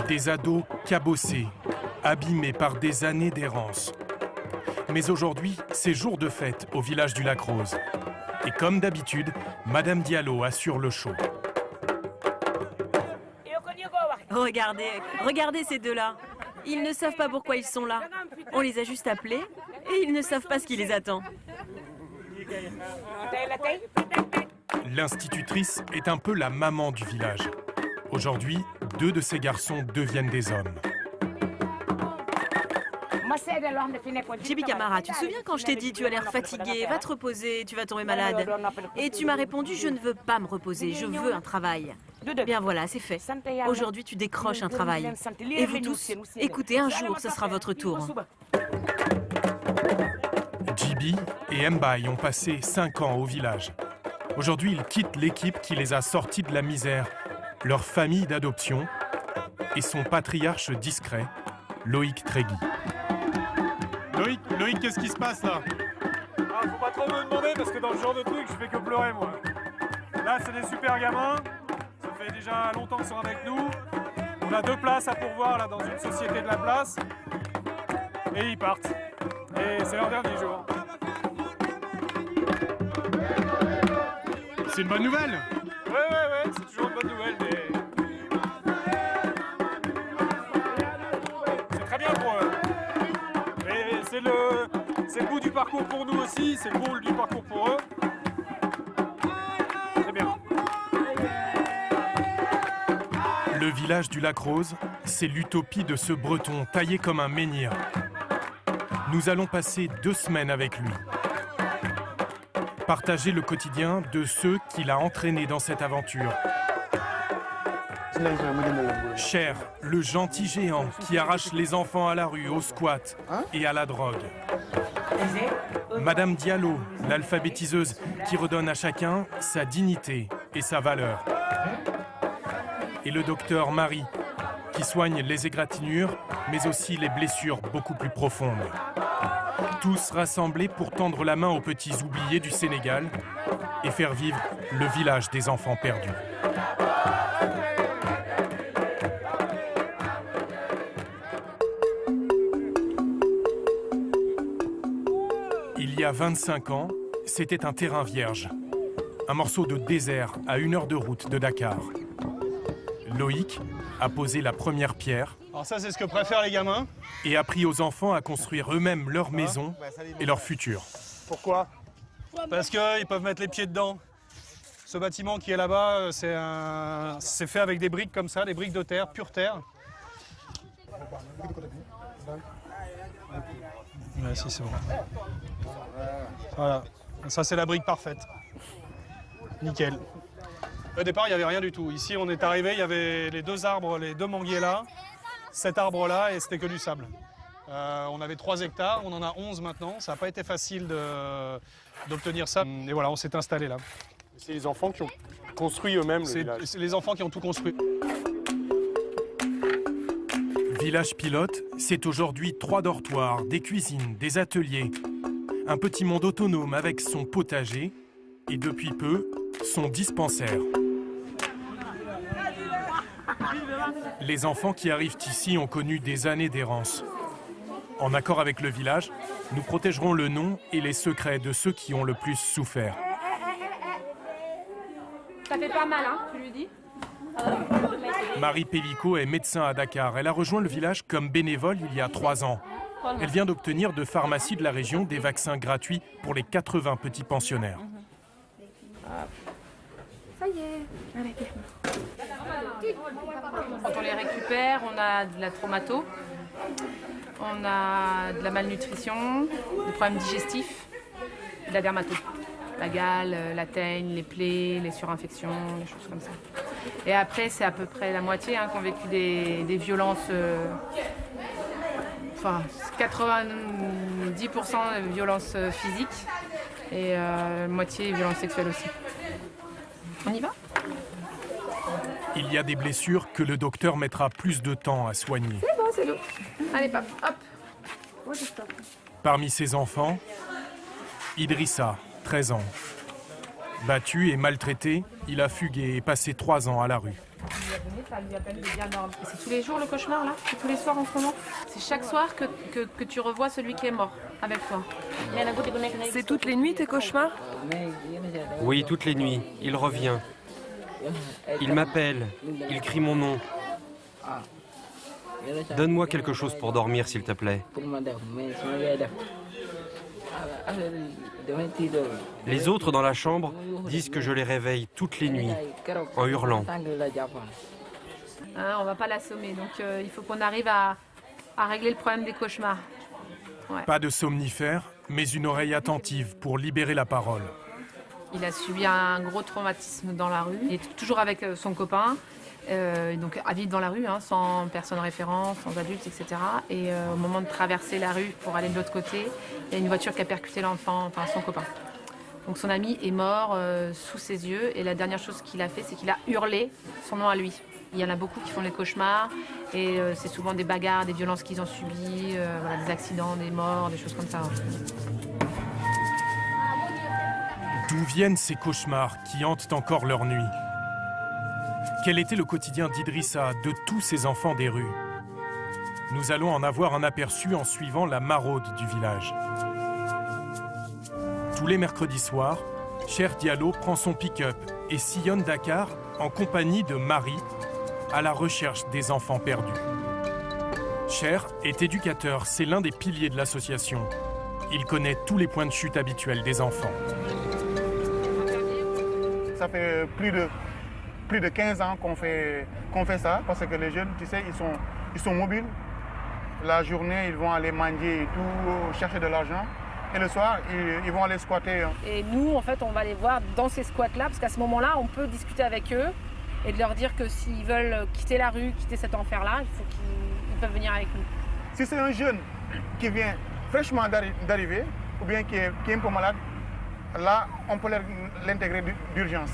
Des ados cabossés, abîmés par des années d'errance. Mais aujourd'hui, c'est jour de fête au village du Lac Rose. Et comme d'habitude, Madame Diallo assure le show. Regardez, regardez ces deux-là. Ils ne savent pas pourquoi ils sont là. On les a juste appelés et ils ne savent pas ce qui les attend. L'institutrice est un peu la maman du village. Aujourd'hui, 2 de ces garçons deviennent des hommes. Chibi Camara, tu te souviens quand je t'ai dit tu as l'air fatigué, va te reposer, tu vas tomber malade. Et tu m'as répondu je ne veux pas me reposer, je veux un travail. Bien voilà, c'est fait. Aujourd'hui tu décroches un travail. Et vous tous, écoutez, un jour ce sera votre tour. Djibi et Mbaye ont passé 5 ans au village. Aujourd'hui, ils quittent l'équipe qui les a sortis de la misère, leur famille d'adoption et son patriarche discret, Loïc Trégui. Loïc, qu'est-ce qui se passe là? Faut pas trop me demander parce que dans ce genre de truc, je fais que pleurer moi. Là, c'est des super gamins. Ça fait déjà longtemps qu'ils sont avec nous. On a 2 places à pourvoir là dans une société de la place. Et ils partent. Et c'est leur dernier jour. C'est une bonne nouvelle? Ouais, c'est toujours une bonne nouvelle. Mais... c'est très bien pour eux. Et c'est le bout du parcours pour nous aussi, c'est le bout du parcours pour eux. C'est bien. Le village du Lac Rose, c'est l'utopie de ce Breton taillé comme un menhir. Nous allons passer 2 semaines avec lui. Partager le quotidien de ceux qui l'a entraîné dans cette aventure. Cher, le gentil géant qui arrache les enfants à la rue, au squat et à la drogue. Madame Diallo, l'alphabétiseuse qui redonne à chacun sa dignité et sa valeur. Et le docteur Marie, qui soigne les égratignures, mais aussi les blessures beaucoup plus profondes. Tous rassemblés pour tendre la main aux petits oubliés du Sénégal et faire vivre le village des enfants perdus. Il y a 25 ans, c'était un terrain vierge. Un morceau de désert à 1 heure de route de Dakar. Loïc a posé la première pierre. Alors ça, c'est ce que préfèrent les gamins. Et appris aux enfants à construire eux-mêmes leur maison et leur futur. Pourquoi? Parce qu'ils peuvent mettre les pieds dedans. Ce bâtiment qui est là-bas, c'est fait avec des briques comme ça, des briques de terre, pure terre. Ouais, si, c'est bon. Voilà, ça c'est la brique parfaite. Nickel. Au départ, il n'y avait rien du tout. Ici, on est arrivé, il y avait les 2 arbres, les 2 manguiers là, cet arbre-là, et c'était que du sable. On avait 3 hectares, on en a 11 maintenant. Ça n'a pas été facile d'obtenir ça. Et voilà, on s'est installé là. C'est les enfants qui ont construit eux-mêmes le village. C'est les enfants qui ont tout construit. Village pilote, c'est aujourd'hui 3 dortoirs, des cuisines, des ateliers. Un petit monde autonome avec son potager et depuis peu, son dispensaire. Les enfants qui arrivent ici ont connu des années d'errance. En accord avec le village, nous protégerons le nom et les secrets de ceux qui ont le plus souffert. Ça fait pas mal, hein, tu lui dis? Marie Pellico est médecin à Dakar. Elle a rejoint le village comme bénévole il y a 3 ans. Elle vient d'obtenir de pharmacies de la région des vaccins gratuits pour les 80 petits pensionnaires. Ça y est. Allez, quand on les récupère, on a de la traumato, on a de la malnutrition, des problèmes digestifs, de la dermato. La gale, la teigne, les plaies, les surinfections, des choses comme ça. Et après, c'est à peu près la moitié qui ont vécu des violences, enfin 90% de violences physiques et moitié violences sexuelles aussi. On y va? Il y a des blessures que le docteur mettra plus de temps à soigner. C'est bon, c'est lourd. Allez, pap, hop. Parmi ses enfants, Idrissa, 13 ans. Battu et maltraité, il a fugué et passé 3 ans à la rue. lui a donné, ça lui a permis de bien dormir. C'est tous les jours le cauchemar là? C'est tous les soirs en ce moment? C'est chaque soir que tu revois celui qui est mort avec toi. C'est toutes les nuits tes cauchemars? Oui, toutes les nuits. Il revient. Il m'appelle. Il crie mon nom. Donne-moi quelque chose pour dormir, s'il te plaît. Les autres dans la chambre disent que je les réveille toutes les nuits, en hurlant. Hein, on va pas l'assommer, donc il faut qu'on arrive à régler le problème des cauchemars. Ouais. Pas de somnifères, mais une oreille attentive pour libérer la parole. Il a subi un gros traumatisme dans la rue. Il est toujours avec son copain, donc à vivre dans la rue, hein, sans personne référence, sans adultes, etc. Et au moment de traverser la rue pour aller de l'autre côté, il y a une voiture qui a percuté l'enfant, enfin son copain. Donc son ami est mort sous ses yeux et la dernière chose qu'il a fait, c'est qu'il a hurlé son nom à lui. Il y en a beaucoup qui font les cauchemars et c'est souvent des bagarres, des violences qu'ils ont subies, voilà, des accidents, des morts, des choses comme ça. D'où viennent ces cauchemars qui hantent encore leur nuit? Quel était le quotidien d'Idrissa, de tous ces enfants des rues? Nous allons en avoir un aperçu en suivant la maraude du village. Tous les mercredis soirs, Cher Diallo prend son pick-up et sillonne Dakar en compagnie de Marie à la recherche des enfants perdus. Cher est éducateur, c'est l'un des piliers de l'association. Il connaît tous les points de chute habituels des enfants. Ça fait plus de 15 ans qu'on fait ça, parce que les jeunes, tu sais, ils sont mobiles. La journée, ils vont aller manger et tout, chercher de l'argent. Et le soir, ils vont aller squatter. Et nous, en fait, on va les voir dans ces squats-là, parce qu'à ce moment-là, on peut discuter avec eux et de leur dire que s'ils veulent quitter la rue, quitter cet enfer-là, il faut qu'ils peuvent venir avec nous. Si c'est un jeune qui vient fraîchement d'arriver, ou bien qui est un peu malade, là, on peut l'intégrer d'urgence.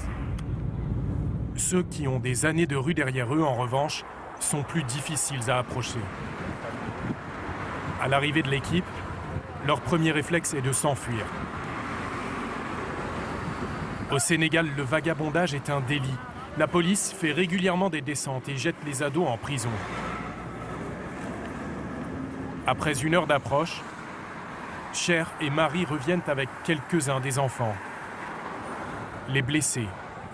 Ceux qui ont des années de rue derrière eux, en revanche, sont plus difficiles à approcher. À l'arrivée de l'équipe, leur premier réflexe est de s'enfuir. Au Sénégal, le vagabondage est un délit. La police fait régulièrement des descentes et jette les ados en prison. Après une heure d'approche, Cher et Marie reviennent avec quelques-uns des enfants. Les blessés,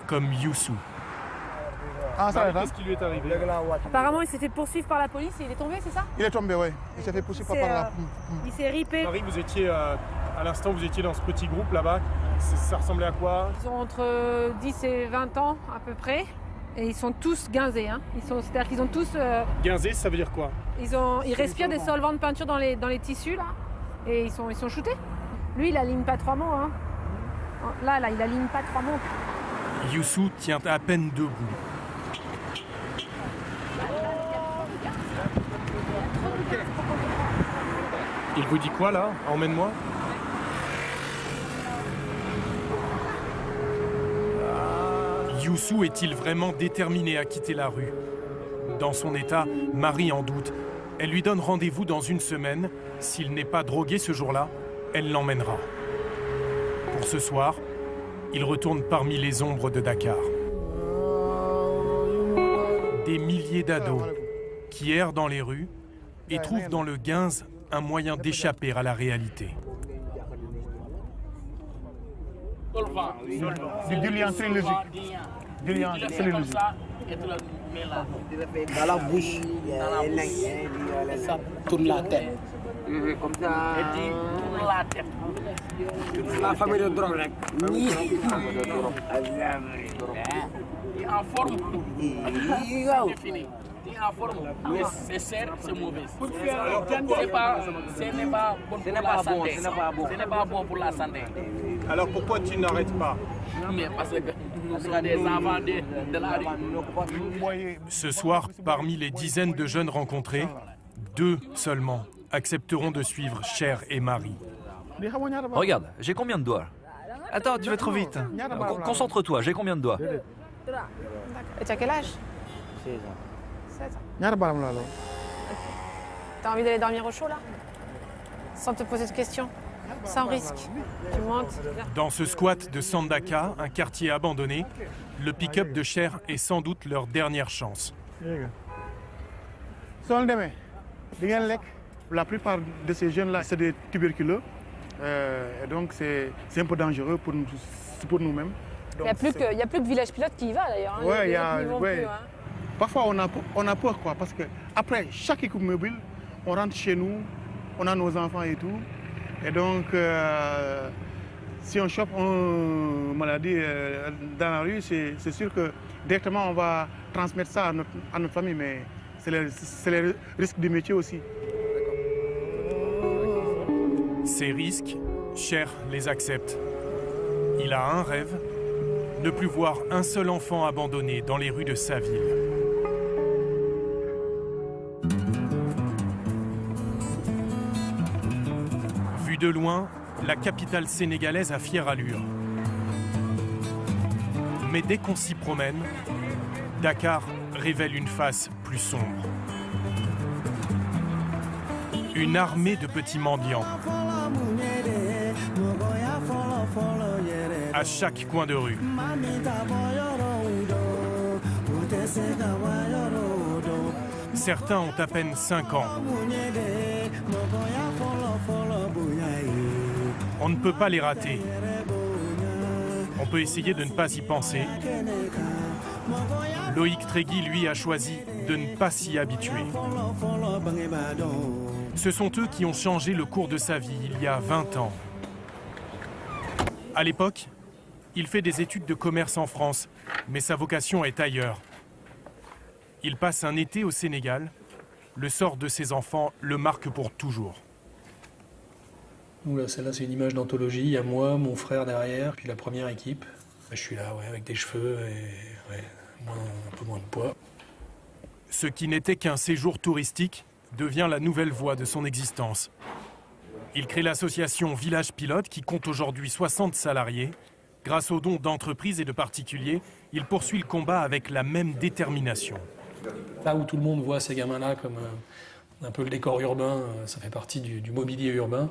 comme Youssou. Ah, ça va. Qu'est-ce qui lui est arrivé? Apparemment, il s'est fait poursuivre par la police et il est tombé, c'est ça? Il est tombé, oui. Il s'est fait pousser par là. Il s'est ripé. Marie, vous étiez, à l'instant, vous étiez dans ce petit groupe là-bas. Ça ressemblait à quoi? Ils ont entre 10 et 20 ans à peu près. Et ils sont tous guinzés. Hein. C'est-à-dire qu'ils ont tous... Guinzé, ça veut dire quoi? Ils respirent des solvants de peinture dans les tissus, là. Et ils sont shootés. Lui, il aligne pas 3 mots. Hein. Là, il aligne pas 3 mots. Youssou tient à peine debout. Il vous dit quoi là? Emmène-moi. Youssou est-il vraiment déterminé à quitter la rue? Dans son état, Marie en doute. Elle lui donne rendez-vous dans une semaine. S'il n'est pas drogué ce jour-là, elle l'emmènera. Pour ce soir, il retourne parmi les ombres de Dakar. Des milliers d'ados qui errent dans les rues et trouvent dans le Guinz un moyen d'échapper à la réalité. C'est du lien trilogique. Du lien trilogique. Dans la bouche, ça tourne la tête. Comme ça. Et puis, tourne la tête. La famille de drogue. Il est en forme. C'est fini. Il est en forme. Mais c'est serre, c'est mauvais. Ce n'est pas bon pour la santé. Ce n'est pas bon pour la santé. Alors pourquoi tu n'arrêtes pas? Mais parce que nous sommes des enfants de la rue. Ce soir, parmi les dizaines de jeunes rencontrés, 2 seulement accepteront de suivre Cher et Marie. Regarde, j'ai combien de doigts? Attends, tu vas trop vite. Concentre-toi, j'ai combien de doigts? Et tu as quel âge? 16 ans. 16 ans. T'as envie d'aller dormir au chaud là? Sans te poser de questions? Sans risque. Tu montes. Dans ce squat de Sandaka, un quartier abandonné, le pick-up de Cher est sans doute leur dernière chance. La plupart de ces jeunes-là, c'est des tuberculeux. Et donc, c'est un peu dangereux pour nous-mêmes. Il n'y a plus que Village Pilote qui y va d'ailleurs. Ouais, parfois, on a peur, quoi, parce qu'après chaque équipe mobile, on rentre chez nous, on a nos enfants et tout. Et donc, si on chope une maladie dans la rue, c'est sûr que directement, on va transmettre ça à notre famille, mais c'est le risque du métier aussi. Ces risques, Cher les accepte. Il a un rêve, ne plus voir un seul enfant abandonné dans les rues de sa ville. Vu de loin, la capitale sénégalaise a fière allure. Mais dès qu'on s'y promène, Dakar révèle une face plus sombre. Une armée de petits mendiants. À chaque coin de rue. Certains ont à peine 5 ans. On ne peut pas les rater. On peut essayer de ne pas y penser. Loïc Trégui, lui, a choisi de ne pas s'y habituer. Ce sont eux qui ont changé le cours de sa vie il y a 20 ans. À l'époque, il fait des études de commerce en France, mais sa vocation est ailleurs. Il passe un été au Sénégal. Le sort de ses enfants le marque pour toujours. Celle-là, c'est une image d'anthologie. Il y a moi, mon frère derrière, puis la première équipe. Je suis là, avec des cheveux et un peu moins de poids. Ce qui n'était qu'un séjour touristique devient la nouvelle voie de son existence. Il crée l'association Village Pilote qui compte aujourd'hui 60 salariés. Grâce aux dons d'entreprises et de particuliers, il poursuit le combat avec la même détermination. Là où tout le monde voit ces gamins-là comme un peu le décor urbain, ça fait partie du mobilier urbain,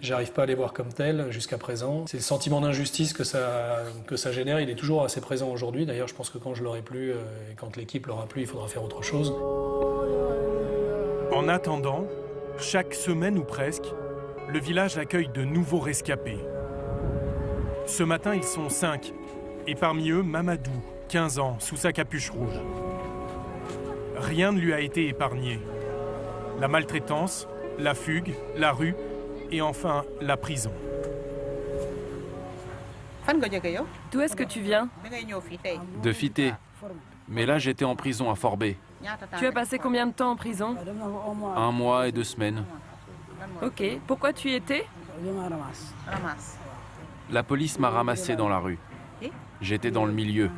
j'arrive pas à les voir comme tels jusqu'à présent. C'est le sentiment d'injustice que ça génère, il est toujours assez présent aujourd'hui. D'ailleurs, je pense que quand je l'aurai plus et quand l'équipe l'aura plus, il faudra faire autre chose. En attendant, chaque semaine ou presque, le village accueille de nouveaux rescapés. Ce matin, ils sont 5. Et parmi eux, Mamadou, 15 ans, sous sa capuche rouge. Rien ne lui a été épargné. La maltraitance, la fugue, la rue et enfin la prison. D'où est-ce que tu viens? De Fité. Mais là, j'étais en prison à Forbé. Tu as passé combien de temps en prison? 1 mois et 2 semaines. Ok. Pourquoi tu y étais? La police m'a ramassé dans la rue. J'étais dans le milieu.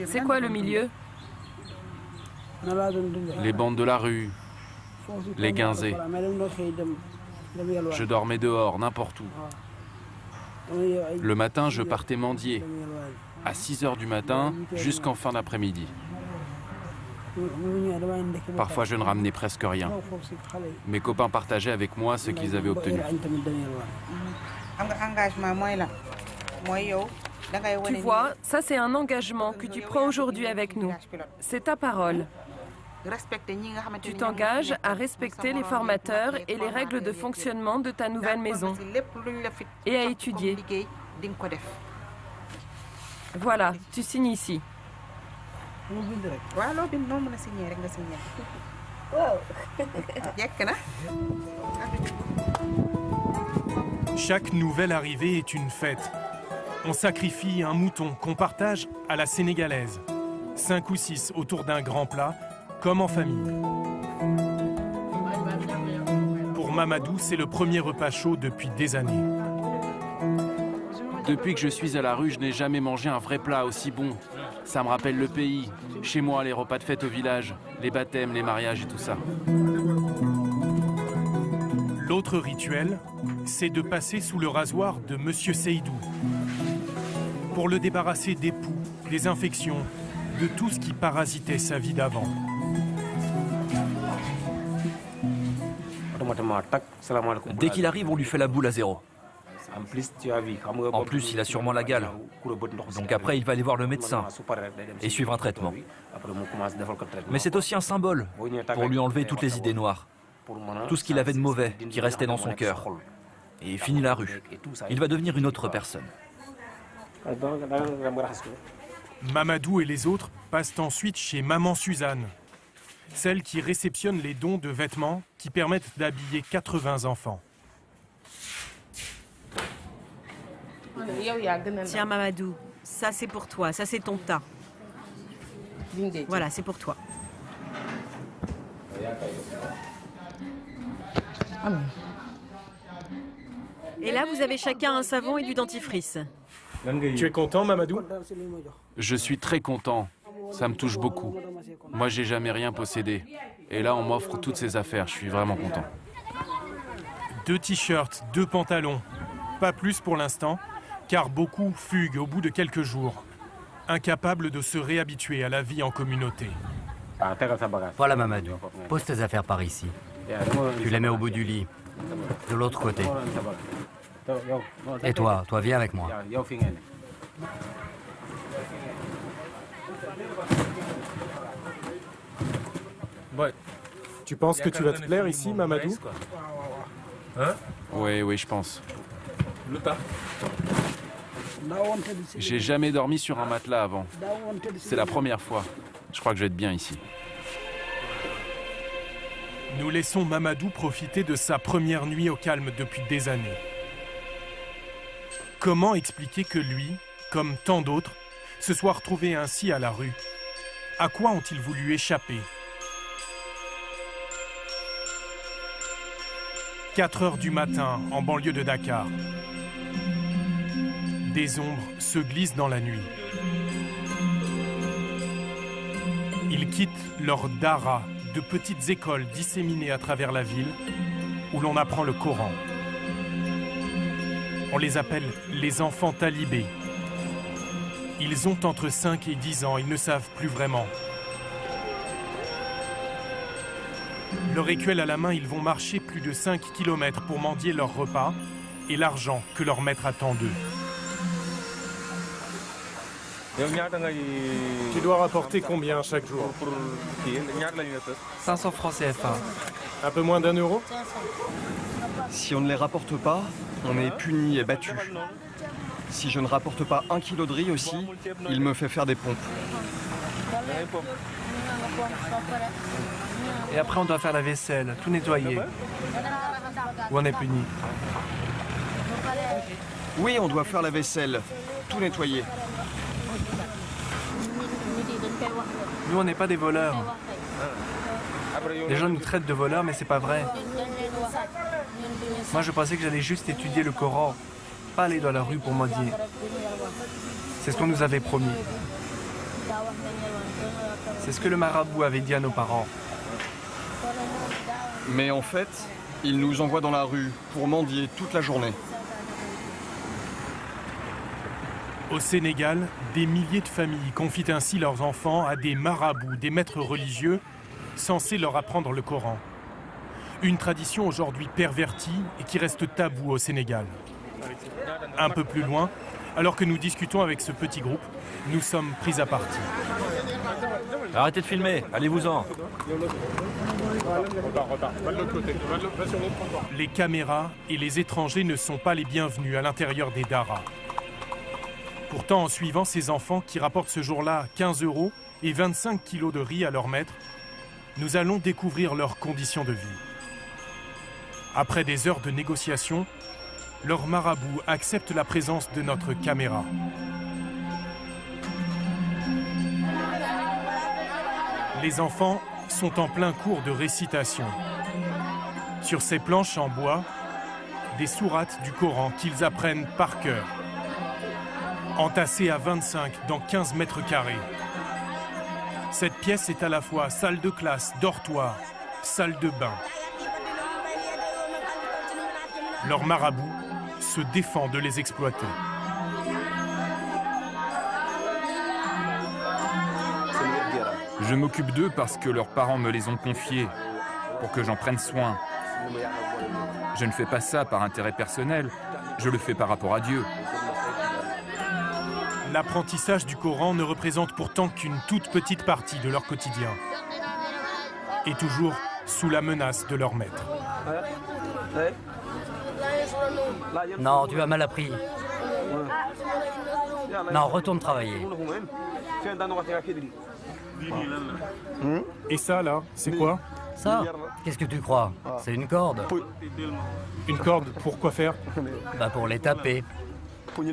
C'est quoi le milieu? Les bandes de la rue, les guinzés. Je dormais dehors, n'importe où. Le matin, je partais mendier. À 6 h du matin, jusqu'en fin d'après-midi. Parfois, je ne ramenais presque rien. Mes copains partageaient avec moi ce qu'ils avaient obtenu. Tu vois, ça c'est un engagement que tu prends aujourd'hui avec nous. C'est ta parole. Tu t'engages à respecter les formateurs et les règles de fonctionnement de ta nouvelle maison et à étudier. Voilà, tu signes ici. Chaque nouvelle arrivée est une fête. On sacrifie un mouton qu'on partage à la sénégalaise. 5 ou 6 autour d'un grand plat, comme en famille. Pour Mamadou, c'est le premier repas chaud depuis des années. Depuis que je suis à la rue, je n'ai jamais mangé un vrai plat aussi bon. Ça me rappelle le pays. Chez moi, les repas de fête au village, les baptêmes, les mariages et tout ça. L'autre rituel, c'est de passer sous le rasoir de Monsieur Seydou pour le débarrasser des poux, des infections, de tout ce qui parasitait sa vie d'avant. Dès qu'il arrive, on lui fait la boule à zéro. En plus, il a sûrement la gale. Donc après, il va aller voir le médecin et suivre un traitement. Mais c'est aussi un symbole pour lui enlever toutes les idées noires. Tout ce qu'il avait de mauvais qui restait dans son cœur. Et il finit la rue. Il va devenir une autre personne. Mamadou et les autres passent ensuite chez Maman Suzanne, celle qui réceptionne les dons de vêtements qui permettent d'habiller 80 enfants. Tiens Mamadou, ça c'est pour toi, ça c'est ton tas. Voilà, c'est pour toi. Et là, vous avez chacun un savon et du dentifrice. Tu es content, Mamadou? Je suis très content. Ça me touche beaucoup. Moi, j'ai jamais rien possédé. Et là, on m'offre toutes ces affaires. Je suis vraiment content. 2 t-shirts, 2 pantalons. Pas plus pour l'instant, car beaucoup fuguent au bout de quelques jours, incapables de se réhabituer à la vie en communauté. Voilà Mamadou, pose tes affaires par ici. Tu les mets au bout du lit, de l'autre côté. Et toi viens avec moi. Ouais. Tu penses que tu vas te plaire ici, Mamadou? Hein? Oui, je pense. J'ai jamais dormi sur un matelas avant. C'est la première fois. Je crois que je vais être bien ici. Nous laissons Mamadou profiter de sa première nuit au calme depuis des années. Comment expliquer que lui, comme tant d'autres, se soit retrouvé ainsi à la rue? À quoi ont-ils voulu échapper? 4 heures du matin, en banlieue de Dakar. Des ombres se glissent dans la nuit. Ils quittent leur dara, de petites écoles disséminées à travers la ville, où l'on apprend le Coran. On les appelle les enfants talibés. Ils ont entre 5 et 10 ans, ils ne savent plus vraiment. Leur écuelle à la main, ils vont marcher plus de 5 km pour mendier leur repas et l'argent que leur maître attend d'eux. Tu dois rapporter combien chaque jour? 500 francs CFA. Un peu moins d'1 euro? Si on ne les rapporte pas, on est puni et battu. Si je ne rapporte pas 1 kilo de riz aussi, il me fait faire des pompes. Et après, on doit faire la vaisselle, tout nettoyer. Ou on est puni? Oui, on doit faire la vaisselle, tout nettoyer. Nous, on n'est pas des voleurs. Les gens nous traitent de voleurs, mais c'est pas vrai. Moi, je pensais que j'allais juste étudier le Coran, pas aller dans la rue pour mendier. C'est ce qu'on nous avait promis. C'est ce que le marabout avait dit à nos parents. Mais en fait, il nous envoie dans la rue pour mendier toute la journée. Au Sénégal, des milliers de familles confient ainsi leurs enfants à des marabouts, des maîtres religieux, censés leur apprendre le Coran. Une tradition aujourd'hui pervertie et qui reste taboue au Sénégal. Un peu plus loin, alors que nous discutons avec ce petit groupe, nous sommes pris à partie. Arrêtez de filmer, allez-vous-en. Les caméras et les étrangers ne sont pas les bienvenus à l'intérieur des daras. Pourtant, en suivant ces enfants qui rapportent ce jour-là 15 € et 25 kilos de riz à leur maître, nous allons découvrir leurs conditions de vie. Après des heures de négociation, leur marabout accepte la présence de notre caméra. Les enfants sont en plein cours de récitation. Sur ces planches en bois, des sourates du Coran qu'ils apprennent par cœur. Entassés à 25 dans 15 mètres carrés. Cette pièce est à la fois salle de classe, dortoir, salle de bain. Leur marabout se défend de les exploiter. Je m'occupe d'eux parce que leurs parents me les ont confiés, pour que j'en prenne soin. Je ne fais pas ça par intérêt personnel, je le fais par rapport à Dieu. L'apprentissage du Coran ne représente pourtant qu'une toute petite partie de leur quotidien. Et toujours sous la menace de leur maître. Non, tu as mal appris. Non, retourne travailler. Et ça, là, c'est quoi? Ça? Qu'est-ce que tu crois? C'est une corde. Une corde, pour quoi faire? Bah pour les taper. Pour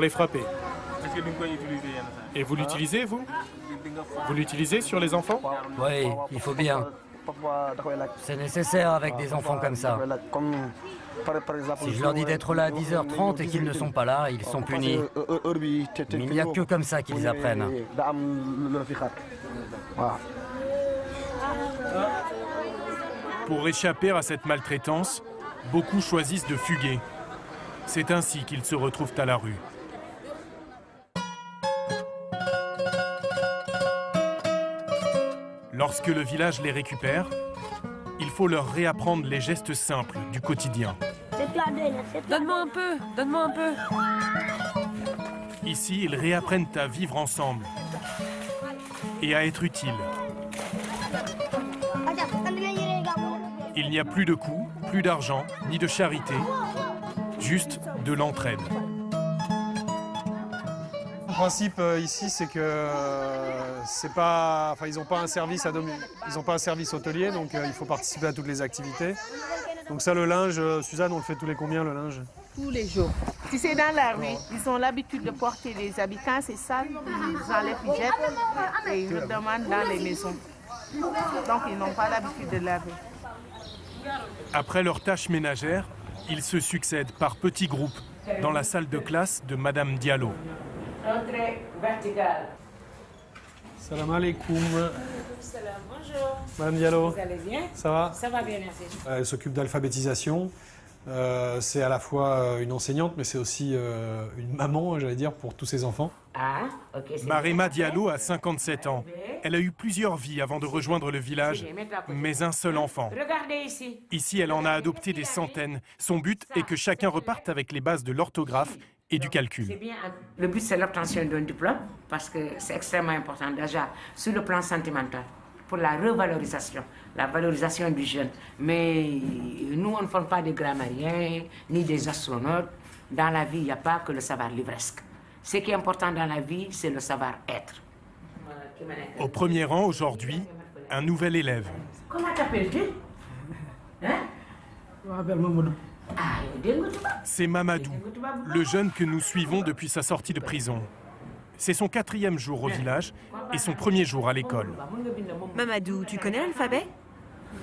les frapper. Et vous l'utilisez, vous? Vous l'utilisez sur les enfants? Oui, il faut bien. C'est nécessaire avec des enfants comme ça. Si je leur dis d'être là à 10h30 et qu'ils ne sont pas là, ils sont punis. Mais il n'y a que comme ça qu'ils apprennent. Pour échapper à cette maltraitance, beaucoup choisissent de fuguer. C'est ainsi qu'ils se retrouvent à la rue. Lorsque le village les récupère, il faut leur réapprendre les gestes simples du quotidien. Donne-moi un peu, donne-moi un peu. Ici, ils réapprennent à vivre ensemble et à être utiles. Il n'y a plus de coups, plus d'argent, ni de charité, juste de l'entraide. Le principe ici, c'est que c'est pas, ils n'ont pas un service ils n'ont pas un service hôtelier, donc il faut participer à toutes les activités. Donc ça, le linge, Suzanne, on le fait tous les combien, le linge? Tous les jours. Si c'est dans la rue, ils ont l'habitude de porter les habits. Quand c'est sale, ils enlèvent, ils jettent et ils le demandent dans les maisons. Donc ils n'ont pas l'habitude de laver. Après leurs tâches ménagères, ils se succèdent par petits groupes dans la salle de classe de Madame Diallo. Entrée verticale. Salam alaikum. Bonjour. Madame Diallo. Vous allez bien? Ça va? Ça va bien, merci. Elle s'occupe d'alphabétisation. C'est à la fois une enseignante, mais c'est aussi une maman, j'allais dire, pour tous ses enfants. Ah, ok. Marema Diallo a 57 ans. Elle a eu plusieurs vies avant de rejoindre le village, mais un seul enfant. Regardez ici. Ici, elle en a adopté des centaines. Son but est que chacun reparte avec les bases de l'orthographe et du calcul. Bien. Le but, c'est l'obtention d'un diplôme, parce que c'est extrêmement important déjà sur le plan sentimental, pour la revalorisation, la valorisation du jeune. Mais nous, on ne forme pas des grammariens, ni des astronautes. Dans la vie, il n'y a pas que le savoir livresque. Ce qui est important dans la vie, c'est le savoir-être. Au premier rang, aujourd'hui, un nouvel élève. Comment t'appelles-tu? Hein? C'est Mamadou, le jeune que nous suivons depuis sa sortie de prison. C'est son 4e jour au village et son 1er jour à l'école. Mamadou, tu connais l'alphabet?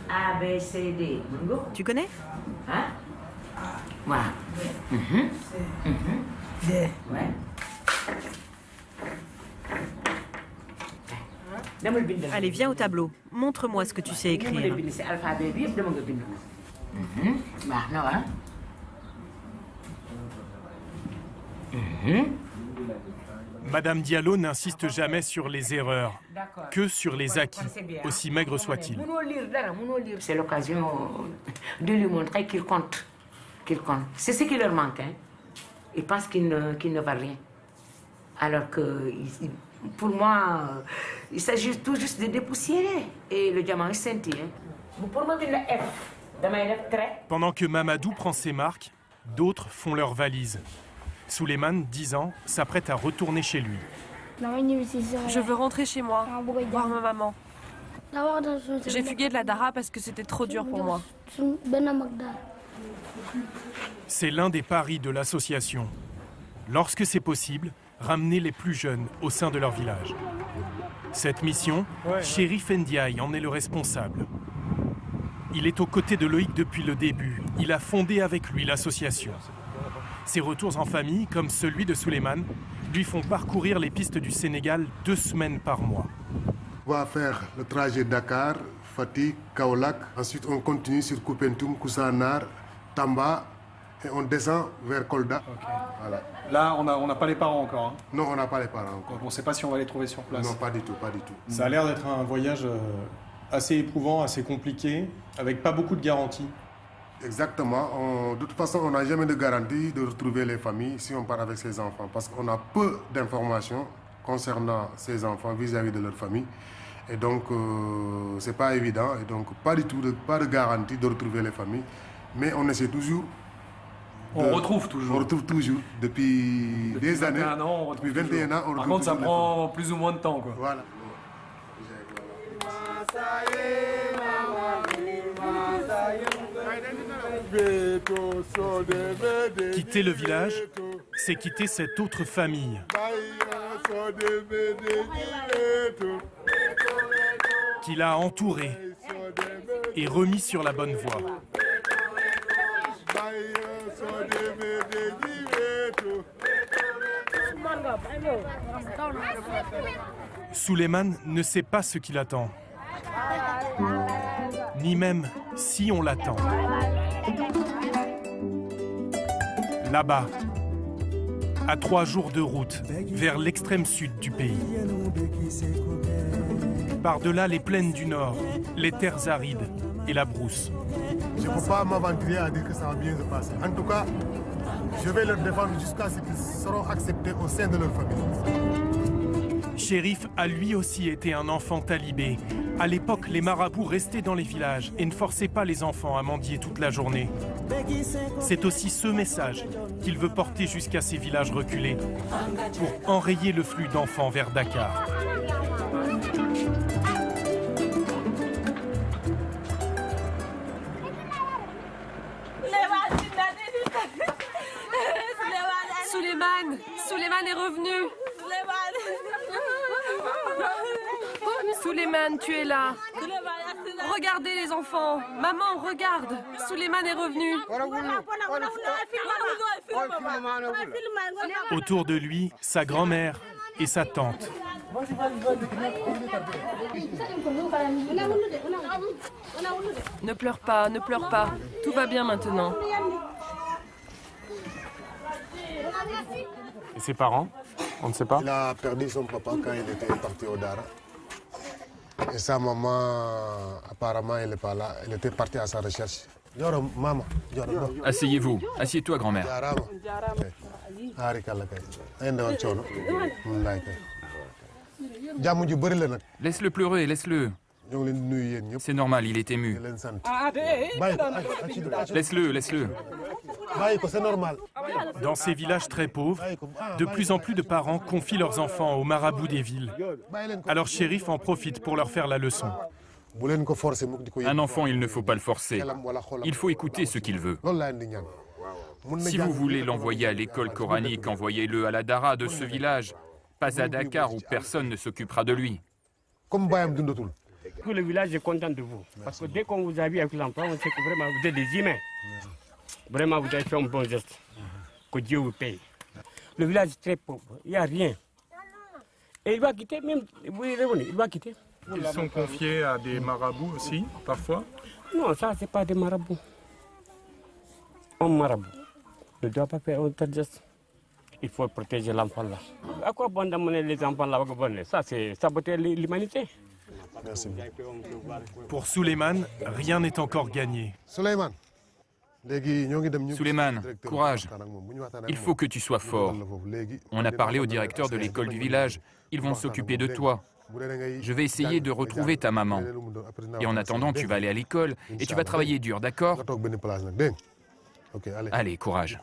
A, B, C, D. Tu connais? Hein? Voilà. Ouais. Allez, viens au tableau. Montre-moi ce que tu sais écrire. C'est alphabet bi yëpp dama nga bind ko. Baax na wa. Madame Diallo n'insiste jamais sur les erreurs, que sur les acquis, aussi maigres soient-ils. C'est l'occasion de lui montrer qu'il compte. C'est ce qui leur manque. Hein. Ils pensent qu'ils ne valent rien. Alors que, pour moi, il s'agit tout juste de dépoussiérer. Et le diamant est scintillé. Pendant que Mamadou prend ses marques, d'autres font leurs valises. Souleymane, 10 ans, s'apprête à retourner chez lui. Je veux rentrer chez moi, voir ma maman. J'ai fugué de la Dara parce que c'était trop dur pour moi. C'est l'un des paris de l'association. Lorsque c'est possible, ramener les plus jeunes au sein de leur village. Cette mission, Chérif Ndiaye en est le responsable. Il est aux côtés de Loïc depuis le début. Il a fondé avec lui l'association. Ses retours en famille, comme celui de Souleymane, lui font parcourir les pistes du Sénégal 2 semaines par mois. On va faire le trajet Dakar, Fatick, Kaolack. Ensuite, on continue sur Koupentoum, Koussanar, Tamba. et on descend vers Kolda. Okay. Voilà. Là, on n'a pas les parents encore. Hein. Non, on n'a pas les parents encore. Donc on ne sait pas si on va les trouver sur place. Non, pas du tout, pas du tout. Ça a l'air d'être un voyage assez éprouvant, assez compliqué, avec pas beaucoup de garanties. Exactement. De toute façon, on n'a jamais de garantie de retrouver les familles si on part avec ses enfants, parce qu'on a peu d'informations concernant ces enfants vis-à-vis de leur famille. Et donc, c'est pas évident. Et donc, pas de garantie de retrouver les familles. Mais on essaie toujours. On retrouve toujours. On retrouve toujours. Depuis des années. 21 ans, on retrouve depuis 21 ans, on retrouve. Par contre, ça prend plus ou moins de temps, quoi. Voilà. Quitter le village, c'est quitter cette autre famille. Qui l'a entouré et remis sur la bonne voie. Souleymane ne sait pas ce qu'il attend, ni même si on l'attend. Là-bas, à 3 jours de route, vers l'extrême sud du pays. Par-delà les plaines du nord, les terres arides et la brousse. Je ne peux pas m'aventurer à dire que ça va bien se passer. En tout cas, je vais leur défendre jusqu'à ce qu'ils seront acceptés au sein de leur famille. Chérif a lui aussi été un enfant talibé. À l'époque, les marabouts restaient dans les villages et ne forçaient pas les enfants à mendier toute la journée. C'est aussi ce message qu'il veut porter jusqu'à ces villages reculés pour enrayer le flux d'enfants vers Dakar. Souleymane est revenu. Souleymane, tu es là. Regardez les enfants. Maman, regarde. Souleymane est revenu. Autour de lui, sa grand-mère et sa tante. Ne pleure pas, ne pleure pas. Tout va bien maintenant. Et ses parents? On ne sait pas. Il a perdu son papa quand il était parti au Dara. Et sa maman, apparemment, elle n'est pas là. Elle était partie à sa recherche. Asseyez-vous. Assieds-toi, grand-mère. Laisse-le pleurer, laisse-le. C'est normal, il est ému. Laisse-le, laisse-le. Dans ces villages très pauvres, de plus en plus de parents confient leurs enfants aux marabouts des villes. Alors Chérif en profite pour leur faire la leçon. Un enfant, il ne faut pas le forcer. Il faut écouter ce qu'il veut. Si vous voulez l'envoyer à l'école coranique, envoyez-le à la Dara de ce village, pas à Dakar où personne ne s'occupera de lui. Tout le village est content de vous. Parce que dès qu'on vous a vu avec l'enfant, on sait que vraiment vous êtes des humains. Vraiment, vous avez fait un bon geste. Que Dieu vous paye. Le village est très pauvre, il n'y a rien. Et il va quitter, même, vous revenez, il va quitter. Ils sont confiés à des marabouts aussi, parfois? Non, ça, ce n'est pas des marabouts. Un marabout ne doit pas faire un tel geste. Il faut protéger l'enfant là. À quoi bon d'amener les enfants là? Ça, c'est saboter l'humanité. Merci. Pour Souleymane, rien n'est encore gagné. Souleymane, courage. Il faut que tu sois fort. On a parlé au directeur de l'école du village. Ils vont s'occuper de toi. Je vais essayer de retrouver ta maman. Et en attendant, tu vas aller à l'école et tu vas travailler dur, d'accord? Allez, courage.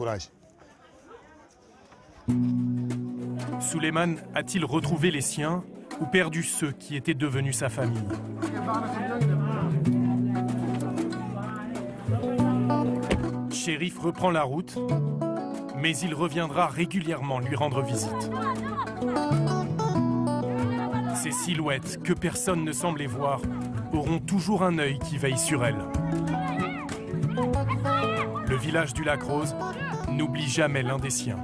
Souleymane a-t-il retrouvé les siens ou perdu ceux qui étaient devenus sa famille? Chérif reprend la route, mais il reviendra régulièrement lui rendre visite. Ces silhouettes que personne ne semblait voir auront toujours un œil qui veille sur elles. Le village du Lac Rose n'oublie jamais l'un des siens.